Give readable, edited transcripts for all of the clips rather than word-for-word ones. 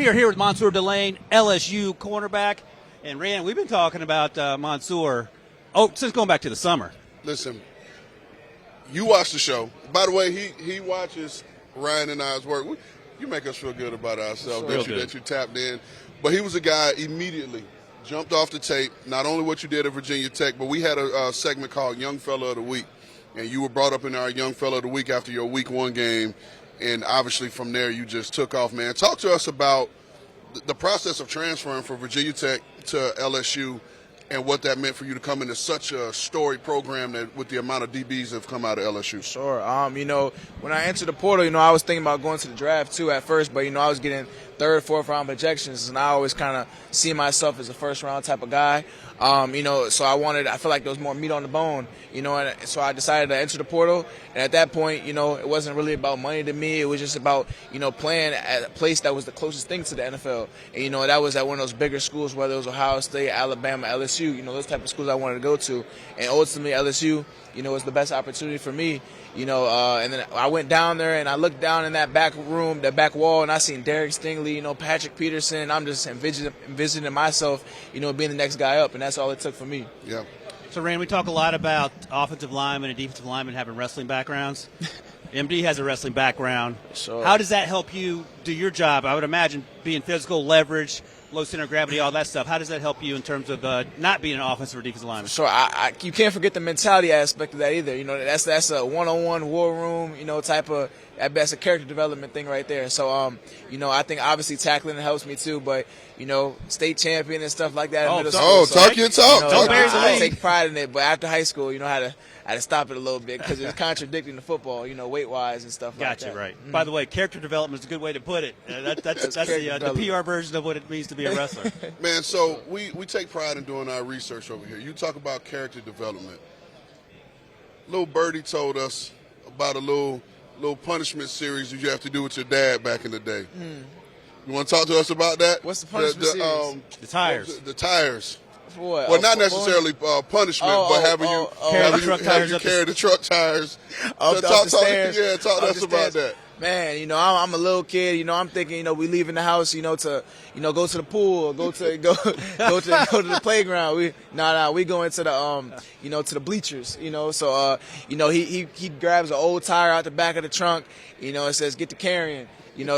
We are here with Mansoor Delane, LSU cornerback. And, Rand, we've been talking about Mansoor since going back to the summer. Listen, you watch the show. By the way, he watches Ryan and I's work. You make us feel good about ourselves that you tapped in. But he was a guy immediately jumped off the tape, not only what you did at Virginia Tech, but we had a segment called Young Fella of the Week. And you were brought up in our Young Fella of the Week after your Week 1 game. And obviously from there you just took off, man. Talk to us about the process of transferring from Virginia Tech to LSU and what that meant for you to come into such a storied program that with the amount of DBs that have come out of LSU. Sure. When I entered the portal, I was thinking about going to the draft too at first, but I was getting third, fourth round projections, and I always kind of see myself as a first round type of guy. So I felt like there was more meat on the bone, and so I decided to enter the portal. And at that point, it wasn't really about money to me. It was just about, playing at a place that was the closest thing to the NFL. And, that was at one of those bigger schools, whether it was Ohio State, Alabama, LSU, those type of schools I wanted to go to. And ultimately, LSU, was the best opportunity for me, and then I went down there and I looked down in that back room, that back wall, and I seen Derek Stingley, Patrick Peterson, and I'm just envisioning myself, being the next guy up, and that's all it took for me. Yeah. So, Rand, we talk a lot about offensive linemen and defensive linemen having wrestling backgrounds. MD has a wrestling background. Sure. How does that help you do your job? I would imagine being physical, leverage, low center of gravity, all that stuff. How does that help you in terms of not being an offensive or defensive lineman? Sure. You can't forget the mentality aspect of that either. That's a one-on-one war room, type of – that's a character development thing right there. So, I think obviously tackling helps me too, but, state champion and stuff like that in middle school. Talk your talk. I take pride in it, but after high school, I had to stop it a little bit because it's contradicting the football, weight-wise and stuff like that. Gotcha, right. Mm-hmm. By the way, character development is a good way to put it. That's the PR version of what it means to be a wrestler. Man, so we take pride in doing our research over here. You talk about character development. Little Birdie told us about a little punishment series that you have to do with your dad back in the day. You want to talk to us about that? What's the punishment series? The tires. The tires. What? Well, not necessarily punishment, but having you carry the truck tires. Up the stairs. Yeah, talk to us about that. Man, I'm a little kid. I'm thinking, we leaving the house, to go to the pool, go to the playground. We go into the to the bleachers. So he grabs an old tire out the back of the trunk. It says get to carrying.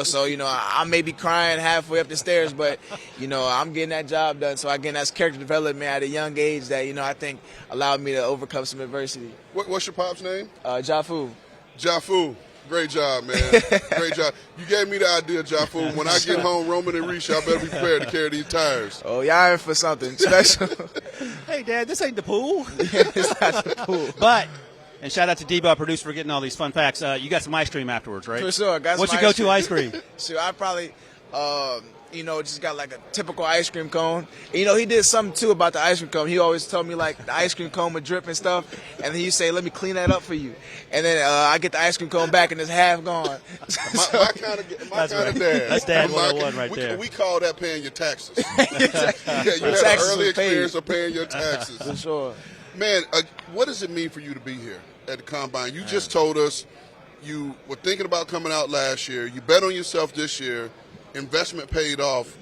So I may be crying halfway up the stairs, but I'm getting that job done. So again, that's character development at a young age that I think allowed me to overcome some adversity. What's your pop's name? Jafu. Jafu. Great job, man. Great job. You gave me the idea, Jafu. When I get home, Roman and Reach, I better be prepared to carry these tires. Oh, y'all in for something special. Hey, Dad, this ain't the pool. It's not the pool. But, and shout out to Debo, our producer, for getting all these fun facts. You got some ice cream afterwards, right? For sure. What's your go-to ice cream? So I probably, just got like a typical ice cream cone. And, he did something, too, about the ice cream cone. He always told me, like, the ice cream cone would drip and stuff. And then he'd say, let me clean that up for you. And then I get the ice cream cone back and it's half gone. my kind of dad. That's Dad 101 right there. We call that paying your taxes. Yeah, you had an early experience of paying your taxes. For sure. Man, what does it mean for you to be here at the Combine? You just told us you were thinking about coming out last year. You bet on yourself this year. Investment paid off.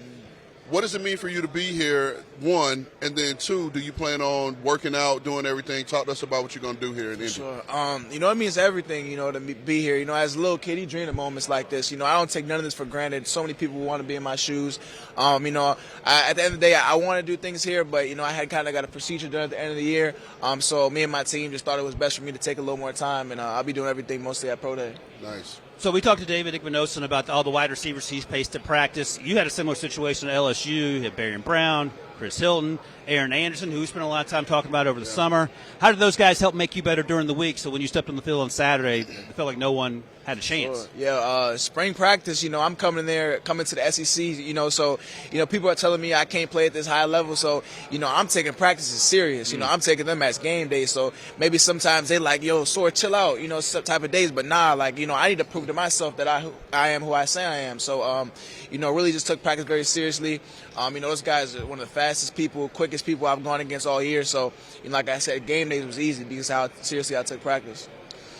What does it mean for you to be here, one, and then two, do you plan on working out, doing everything? Talk to us about what you're going to do here in Indy. Sure. It means everything, to be here. As a little kid, you dream of moments like this. I don't take none of this for granted. So many people want to be in my shoes. At the end of the day, I want to do things here, but, I had kind of got a procedure done at the end of the year. So me and my team just thought it was best for me to take a little more time, and I'll be doing everything mostly at Pro Day. Nice. So we talked to David Igbinosun about all the wide receivers he's faced to practice. You had a similar situation at LSU. You had Barry Brown, Chris Hilton, Aaron Anderson, who we spent a lot of time talking about over the summer. How did those guys help make you better during the week? So when you stepped on the field on Saturday, it felt like no one had a chance. Sure. Yeah, spring practice, I'm coming to the SEC, so, people are telling me I can't play at this high level. So, I'm taking practices serious. I'm taking them as game day. So maybe sometimes they like, Soar, chill out, some type of days. But nah, I need to prove to myself that I am who I say I am. So, really just took practice very seriously. Those guys are one of the fastest people, quickest people I've gone against all year. So, like I said, game days was easy because how seriously I took practice.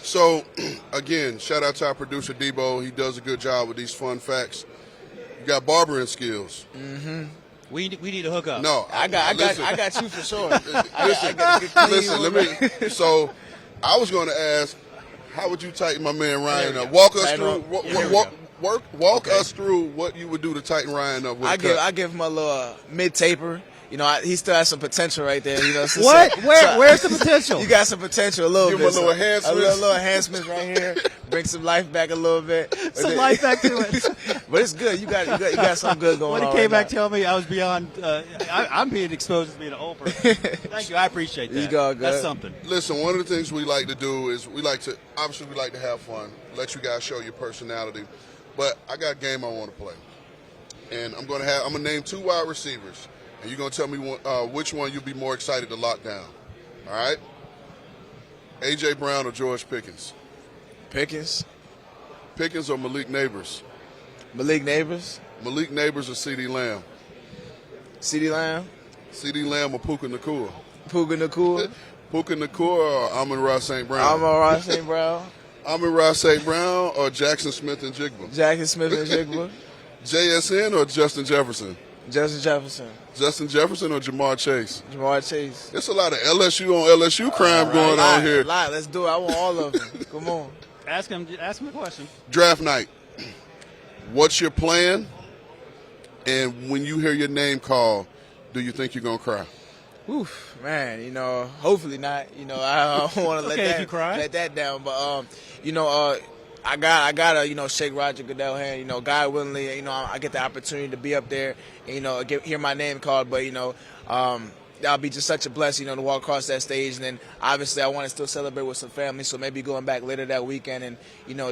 So, again, shout out to our producer, Debo. He does a good job with these fun facts. You got barbering skills. We need to hook up. No, I got you for sure. Listen, let me. So, I was going to ask, how would you tighten my man Ryan up? Walk us through. Walk us through what you would do to tighten Ryan up. I give him a little mid taper. You know, he still has some potential right there. You know, what? Where's the potential? You got some potential a little bit. Give him a little enhancement. A little enhancement right here. Bring some life back a little bit. Some life back to it. But it's good. You got something good going on. When he came back telling me I was beyond, I'm being exposed as being an old person. Thank you. I appreciate that. You go good. That's something. Listen, one of the things we like to do is we like to have fun, let you guys show your personality. But I got a game I want to play. And I'm going to name 2 wide receivers. And you're going to tell me which one you'll be more excited to lock down. All right? A.J. Brown or George Pickens? Pickens. Pickens or Malik Neighbors? Malik Neighbors. Malik Neighbors or CeeDee Lamb? CeeDee Lamb. CeeDee Lamb or Puka Nacua? Puka Nacua. Puka Nacua or Amon-Ra St. Brown? Amon-Ra St. Brown. Amon-Ra St. Brown or Jackson Smith and Jigba? Jackson Smith and Jigba. JSN or Justin Jefferson? Justin Jefferson. Justin Jefferson or Jamar Chase? Jamar Chase. There's a lot of LSU on LSU crime going on here. Let's do it. I want all of them. Come on. Ask him a question. Draft night. What's your plan? And when you hear your name called, do you think you're going to cry? Oof, man, you know, hopefully not. You know, I don't want to let that down. But, you know, I gotta, shake Roger Goodell's hand. You know, God willingly, I get the opportunity to be up there and, hear my name called. But, that'll be just such a blessing, to walk across that stage. And then, obviously, I want to still celebrate with some family. So maybe going back later that weekend and,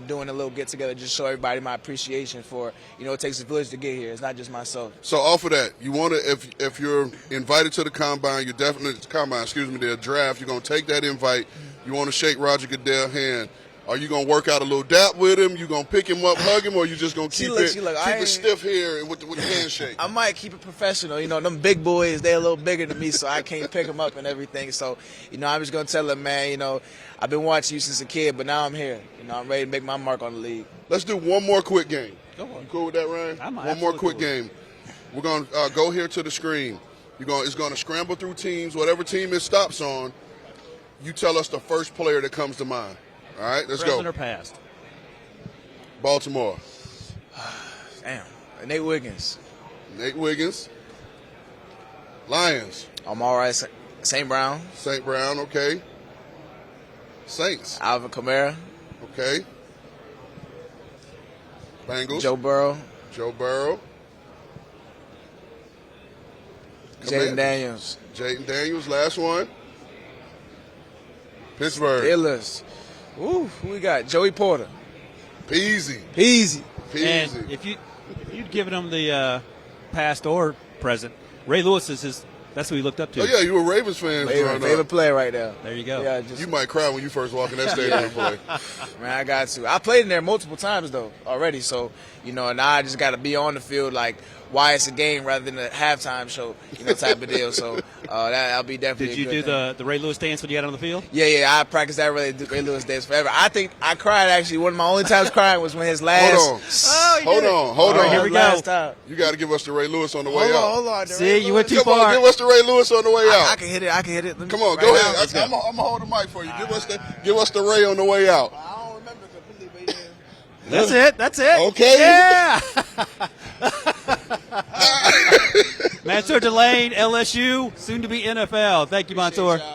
doing a little get-together, just show everybody my appreciation for, it takes a village to get here. It's not just myself. So off of that, you want to, if you're invited to the combine, the draft, you're going to take that invite. You want to shake Roger Goodell's hand. Are you going to work out a little dap with him? You going to pick him up, hug him, or you just going to keep it stiff here with the handshake? I might keep it professional. Them big boys, they're a little bigger than me, so I can't pick them up and everything. So, I'm just going to tell them, man, I've been watching you since a kid, but now I'm here. I'm ready to make my mark on the league. Let's do one more quick game. Go on. You cool with that, Ryan? One more quick game. We're going to go here to the screen. It's going to scramble through teams. Whatever team it stops on, you tell us the first player that comes to mind. All right, let's Present go. or past? Baltimore. Damn. Nate Wiggins. Nate Wiggins. Lions. I'm all right. St. Brown. St. Brown, okay. Saints. Alvin Kamara. Okay. Bengals. Joe Burrow. Joe Burrow. Jaden Daniels. Jaden Daniels, last one. Pittsburgh. Steelers. Ooh, who we got? Joey Porter. Peasy. And if you'd given him the past or present, Ray Lewis is that's who he looked up to. Oh, yeah, you were a Ravens fan. Favorite player right there. There you go. Yeah, you might cry when you first walk in that stadium and play. Man, I got to. I played in there multiple times, though, already. So, now I just got to be on the field, like, why it's a game rather than a halftime show, type of deal. So, that'll be definitely Did you do the Ray Lewis dance when you got on the field? Yeah, I practiced that Ray Lewis dance forever. I think I cried, actually. One of my only times crying was when his last. Hold on. Right, here we go. You got to give us the Ray Lewis on the way out. Hold on. See, you went too far. Come on, give us the Ray Lewis on the way out. I can hit it. Come on, go ahead. I'm going to hold the mic for you. Give us the Ray on the way out. I don't remember completely, but yeah. That's it. Okay. Yeah. Mansoor Delane, LSU, soon to be NFL. Thank you, Mansoor.